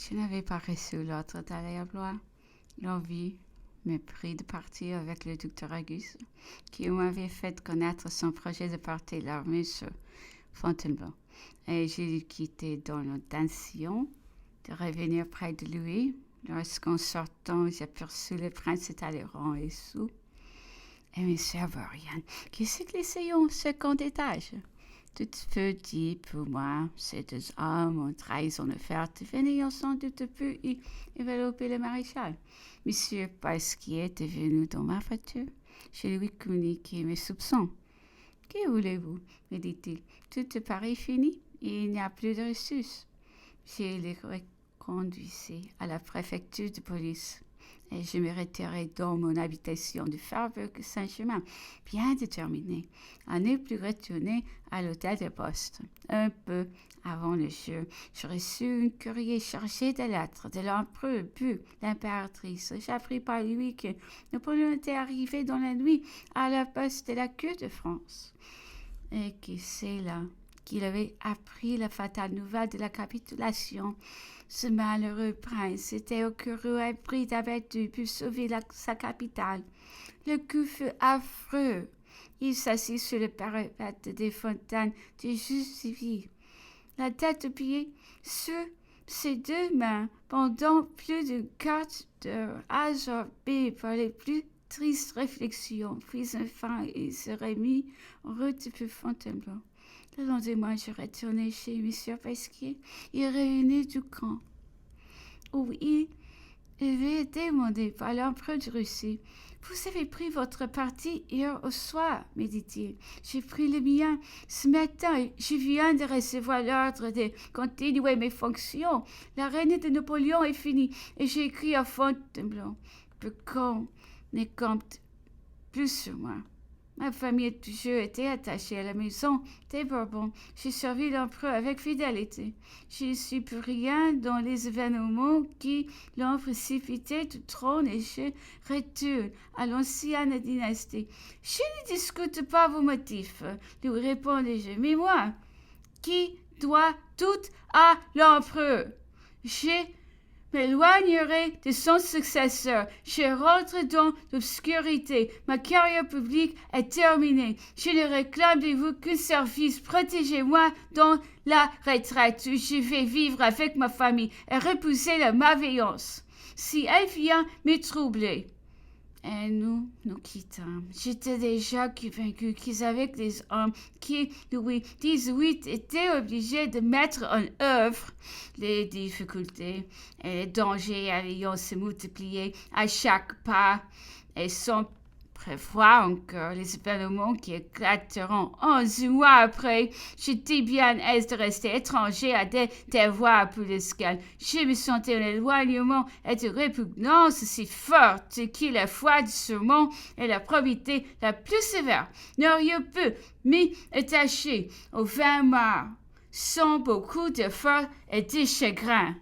Je n'avais pas reçu l'ordre d'aller à Blois. L'envie me prit de partir avec le docteur Auguste, qui m'avait fait connaître son projet de porter l'armée sur Fontainebleau. Et j'ai quitté dans l'intention de revenir près de lui. Lorsqu'en sortant, j'aperçus le prince Talleyrand et sous. Et M. Avorian, qui s'est glissé au second étage. Tout petit pour moi, ces deux hommes ont trahison offerte, venant sans doute peu y envelopper le maréchal. Monsieur Pasquier est venu dans ma voiture. Je lui communiquai mes soupçons. Que voulez-vous, me dit-il. Tout paraît fini et il n'y a plus de ressources. Je les reconduisis à la préfecture de police et je me retirai dans mon habitation du Faubourg Saint-Germain, bien déterminé à ne plus retourner à l'hôtel de poste. Un peu avant le jour, je reçus un courrier chargé de lettres de l'empereur puis l'impératrice. J'appris par lui que Napoléon était arrivé dans la nuit à la poste de la cour de France et que c'est là qu'il avait appris la fatale nouvelle de la capitulation. Ce malheureux prince était au courroux abri d'abattu pour sauver sa capitale. Le coup fut affreux. Il s'assit sur le parapet des fontaines de Juvisy, la tête aux pieds, sur ses deux mains, pendant plus d'une quart d'heure, absorbé par les plus tristes réflexions. Puis enfin, il se remit en route pour Fontainebleau. Le lendemain, je retournai chez M. Pasquier. Il revenait du camp où il avait été demandé par l'empereur de Russie. Vous avez pris votre parti hier au soir, me dit-il. J'ai pris le mien ce matin. Je viens de recevoir l'ordre de continuer mes fonctions. La règne de Napoléon est finie et j'ai écrit à Fontainebleau. Qu'on ne compte plus sur moi. Ma famille a toujours été attachée à la maison des Bourbons. J'ai servi l'empereur avec fidélité. Je ne suis pour rien dans les événements qui l'ont précipité du trône et je retourne à l'ancienne dynastie. Je ne discute pas vos motifs, lui répondis-je. Mais moi, qui dois tout à l'empereur, je m'éloignerai de son successeur. Je rentre dans l'obscurité. Ma carrière publique est terminée. Je ne réclame de vous qu'un service. Protégez-moi dans la retraite où je vais vivre avec ma famille et repousser la malveillance. Si elle vient me troubler. Et nous quittâmes. J'étais déjà convaincu qu'avec les hommes qui, Louis XVIII, étaient obligés de mettre en œuvre, les difficultés et les dangers alliant se multiplier à chaque pas et sans prévoir encore les événements qui éclateront 11 mois après. J'étais bien aise de rester étranger à des devoirs politiques. Je me sentais un éloignement et de répugnance si forte que la foi du serment et la probité la plus sévère n'auraient pu m'y attacher au 20 mars sans beaucoup d'efforts et de chagrin.